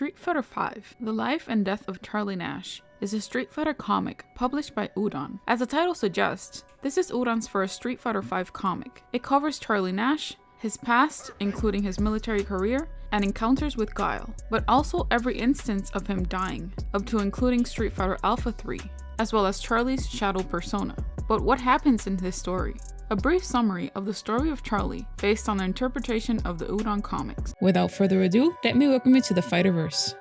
Street Fighter V, The Life and Death of Charlie Nash, is a Street Fighter comic published by Udon. As the title suggests, this is Udon's first Street Fighter V comic. It covers Charlie Nash, his past, including his military career, and encounters with Guile, but also every instance of him dying, up to including Street Fighter Alpha 3, as well as Charlie's shadow persona. But what happens in this story? A brief summary of the story of Charlie based on the interpretation of the Udon comics. Without further ado, let me welcome you to the Fighterverse.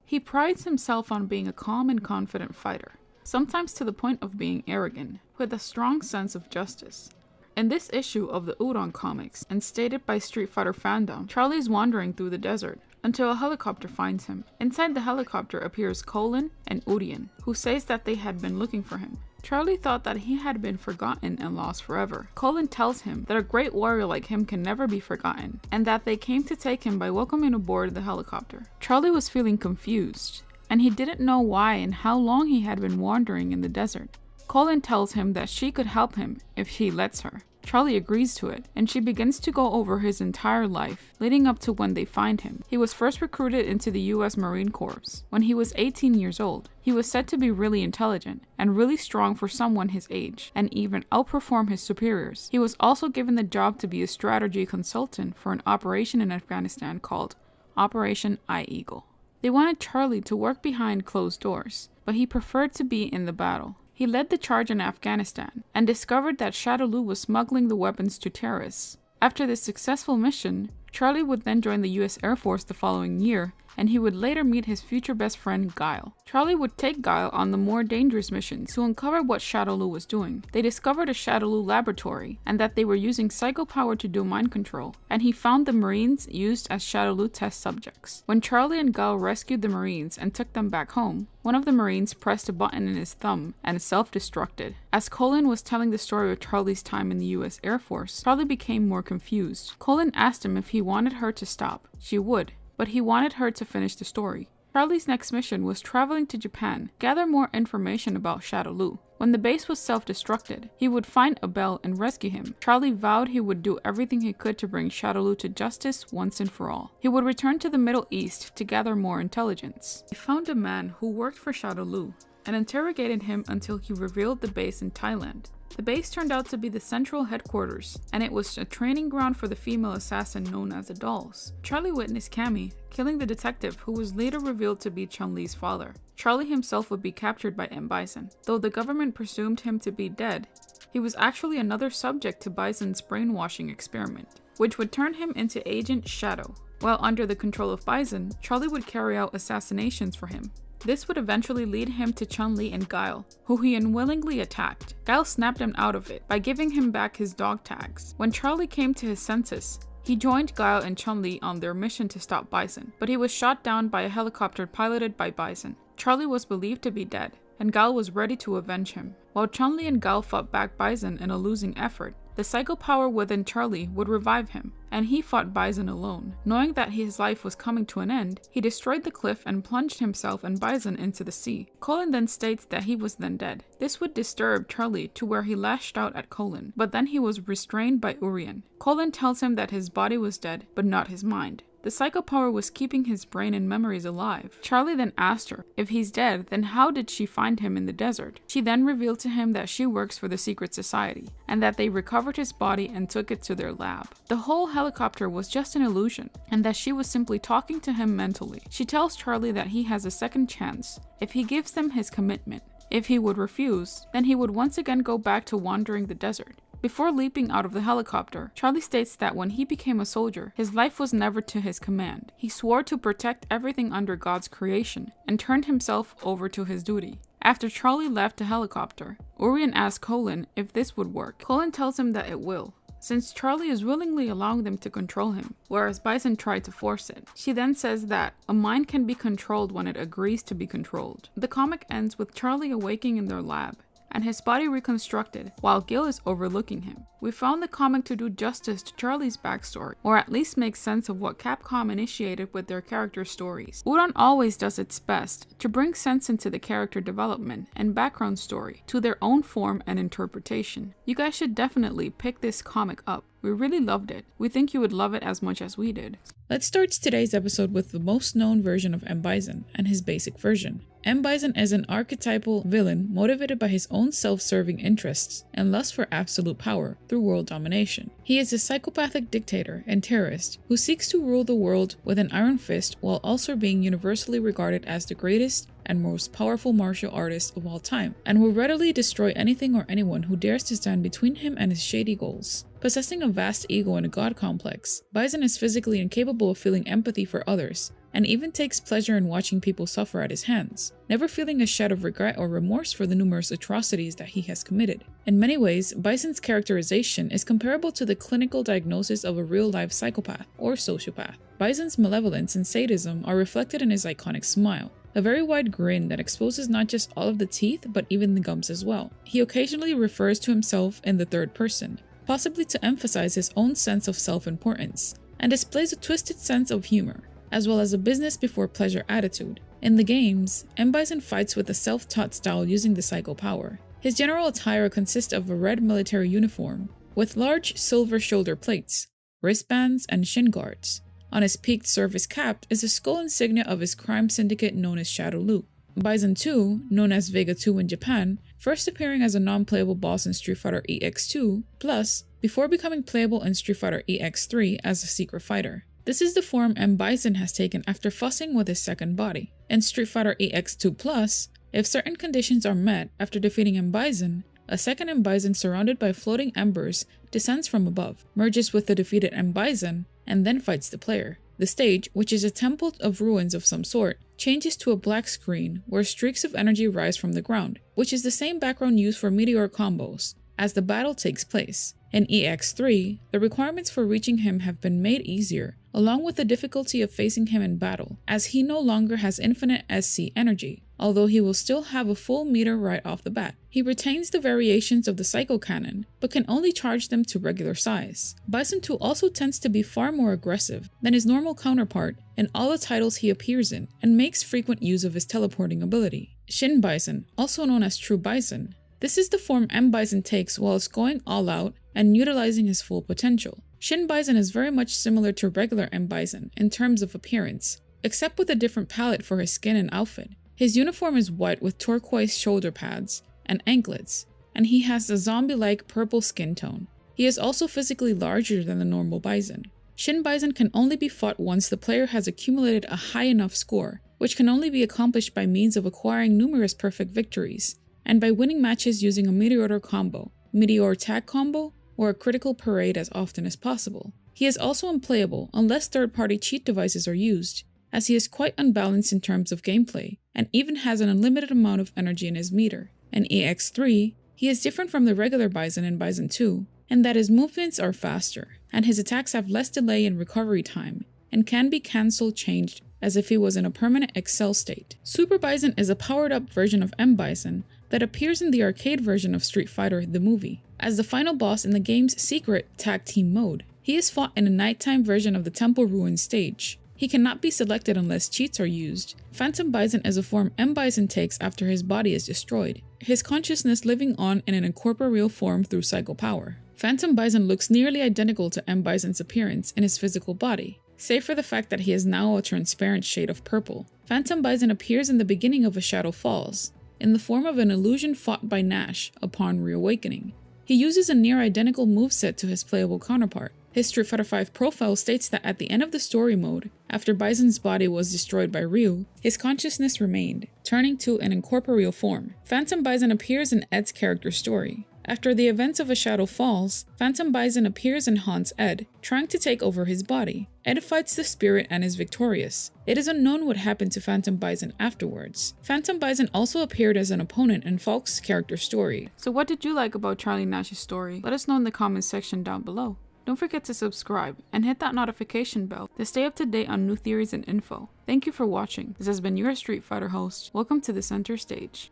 He prides himself on being a calm and confident fighter, sometimes to the point of being arrogant, with a strong sense of justice. In this issue of the Udon comics, and stated by Street Fighter fandom, Charlie is wandering through the desert until a helicopter finds him. Inside the helicopter appears Colin and Urien, who says that they had been looking for him. Charlie thought that he had been forgotten and lost forever. Colin tells him that a great warrior like him can never be forgotten, and that they came to take him by welcoming aboard the helicopter. Charlie was feeling confused, and he didn't know why and how long he had been wandering in the desert. Colin tells him that she could help him if he lets her. Charlie agrees to it, and she begins to go over his entire life, leading up to when they find him. He was first recruited into the US Marine Corps when he was 18 years old. He was said to be really intelligent and really strong for someone his age, and even outperform his superiors. He was also given the job to be a strategy consultant for an operation in Afghanistan called Operation Eye Eagle. They wanted Charlie to work behind closed doors, but he preferred to be in the battle. He led the charge in Afghanistan and discovered that Shadow Lu was smuggling the weapons to terrorists. After this successful mission, Charlie would then join the US Air Force the following year, and he would later meet his future best friend Guile. Charlie would take Guile on the more dangerous missions to uncover what Shadow Lu was doing. They discovered a Shadow Lu laboratory and that they were using psycho power to do mind control, and he found the Marines used as Shadow Lu test subjects. When Charlie and Guile rescued the Marines and took them back home, one of the Marines pressed a button in his thumb and self-destructed. As Colin was telling the story of Charlie's time in the US Air Force, Charlie became more confused. Colin asked him if he wanted her to stop. She would, but he wanted her to finish the story. Charlie's next mission was traveling to Japan, gather more information about Shadow Lu. When the base was self-destructed, he would find Abel and rescue him. Charlie vowed he would do everything he could to bring Shadow Lu to justice once and for all. He would return to the Middle East to gather more intelligence. He found a man who worked for Shadow Lu and interrogated him until he revealed the base in Thailand. The base turned out to be the central headquarters, and it was a training ground for the female assassin known as the Dolls. Charlie witnessed Cammy killing the detective who was later revealed to be Chun-Li's father. Charlie himself would be captured by M. Bison. Though the government presumed him to be dead, he was actually another subject to Bison's brainwashing experiment, which would turn him into Agent Shadow. While under the control of Bison, Charlie would carry out assassinations for him. This would eventually lead him to Chun-Li and Guile, who he unwillingly attacked. Guile snapped him out of it by giving him back his dog tags. When Charlie came to his senses, he joined Guile and Chun-Li on their mission to stop Bison, but he was shot down by a helicopter piloted by Bison. Charlie was believed to be dead, and Guile was ready to avenge him. While Chun-Li and Guile fought back Bison in a losing effort, the psycho power within Charlie would revive him, and he fought Bison alone. Knowing that his life was coming to an end, he destroyed the cliff and plunged himself and Bison into the sea. Colin then states that he was then dead. This would disturb Charlie to where he lashed out at Colin, but then he was restrained by Urien. Colin tells him that his body was dead, but not his mind. The psycho power was keeping his brain and memories alive. Charlie then asked her, if he's dead, then how did she find him in the desert? She then revealed to him that she works for the secret society, and that they recovered his body and took it to their lab. The whole helicopter was just an illusion, and that she was simply talking to him mentally. She tells Charlie that he has a second chance if he gives them his commitment. If he would refuse, then he would once again go back to wandering the desert. Before leaping out of the helicopter, Charlie states that when he became a soldier, his life was never to his command. He swore to protect everything under God's creation, and turned himself over to his duty. After Charlie left the helicopter, Urien asks Colin if this would work. Colin tells him that it will, since Charlie is willingly allowing them to control him, whereas Bison tried to force it. She then says that a mind can be controlled when it agrees to be controlled. The comic ends with Charlie awaking in their lab, and his body reconstructed while Guile is overlooking him. We found the comic to do justice to Charlie's backstory, or at least make sense of what Capcom initiated with their character stories. Udon always does its best to bring sense into the character development and background story to their own form and interpretation. You guys should definitely pick this comic up. We really loved it. We think you would love it as much as we did. Let's start today's episode with the most known version of M. Bison and his basic version. M. Bison is an archetypal villain motivated by his own self-serving interests and lust for absolute power through world domination. He is a psychopathic dictator and terrorist who seeks to rule the world with an iron fist while also being universally regarded as the greatest and most powerful martial artist of all time, and will readily destroy anything or anyone who dares to stand between him and his shady goals. Possessing a vast ego and a god complex, Bison is physically incapable of feeling empathy for others, and even takes pleasure in watching people suffer at his hands, never feeling a shed of regret or remorse for the numerous atrocities that he has committed. In many ways, Bison's characterization is comparable to the clinical diagnosis of a real-life psychopath or sociopath. Bison's malevolence and sadism are reflected in his iconic smile, a very wide grin that exposes not just all of the teeth but even the gums as well. He occasionally refers to himself in the third person, possibly to emphasize his own sense of self-importance, and displays a twisted sense of humor, as well as a business before pleasure attitude. In the games, M. Bison fights with a self-taught style using the psycho power. His general attire consists of a red military uniform with large silver shoulder plates, wristbands, and shin guards. On his peaked surface cap is a skull insignia of his crime syndicate known as Shadow Loop. Bison 2, known as Vega 2 in Japan, first appearing as a non-playable boss in Street Fighter EX2, plus before becoming playable in Street Fighter EX3 as a secret fighter. This is the form M. Bison has taken after fussing with his second body. In Street Fighter EX2+, if certain conditions are met after defeating M. Bison, a second M. Bison surrounded by floating embers descends from above, merges with the defeated M. Bison, and then fights the player. The stage, which is a temple of ruins of some sort, changes to a black screen where streaks of energy rise from the ground, which is the same background used for meteor combos, as the battle takes place. In EX3, the requirements for reaching him have been made easier, along with the difficulty of facing him in battle, as he no longer has infinite SC energy, although he will still have a full meter right off the bat. He retains the variations of the Psycho Cannon, but can only charge them to regular size. Bison 2 also tends to be far more aggressive than his normal counterpart in all the titles he appears in, and makes frequent use of his teleporting ability. Shin Bison, also known as True Bison. This is the form M. Bison takes while it's going all out and utilizing his full potential. Shin Bison is very much similar to regular M. Bison in terms of appearance, except with a different palette for his skin and outfit. His uniform is white with turquoise shoulder pads and anklets, and he has a zombie-like purple skin tone. He is also physically larger than the normal Bison. Shin Bison can only be fought once the player has accumulated a high enough score, which can only be accomplished by means of acquiring numerous perfect victories, and by winning matches using a meteor combo, meteor tag combo, or a critical parade as often as possible. He is also unplayable unless third-party cheat devices are used, as he is quite unbalanced in terms of gameplay, and even has an unlimited amount of energy in his meter. In EX3, he is different from the regular Bison in Bison 2, in that his movements are faster, and his attacks have less delay in recovery time, and can be changed as if he was in a permanent Excel state. Super Bison is a powered-up version of M. Bison that appears in the arcade version of Street Fighter the movie, as the final boss in the game's secret tag team mode. He is fought in a nighttime version of the Temple Ruin stage. He cannot be selected unless cheats are used. Phantom Bison is a form M. Bison takes after his body is destroyed, his consciousness living on in an incorporeal form through psycho power. Phantom Bison looks nearly identical to M. Bison's appearance in his physical body, save for the fact that he is now a transparent shade of purple. Phantom Bison appears in the beginning of A Shadow Falls, in the form of an illusion fought by Nash upon reawakening. He uses a near-identical moveset to his playable counterpart. His Street Fighter V profile states that at the end of the story mode, after Bison's body was destroyed by Ryu, his consciousness remained, turning to an incorporeal form. Phantom Bison appears in Ed's character story. After the events of A Shadow Falls, Phantom Bison appears and haunts Ed, trying to take over his body. Ed fights the spirit and is victorious. It is unknown what happened to Phantom Bison afterwards. Phantom Bison also appeared as an opponent in Falk's character story. So what did you like about Charlie Nash's story? Let us know in the comments section down below. Don't forget to subscribe and hit that notification bell to stay up to date on new theories and info. Thank you for watching. This has been your Street Fighter host. Welcome to the center stage.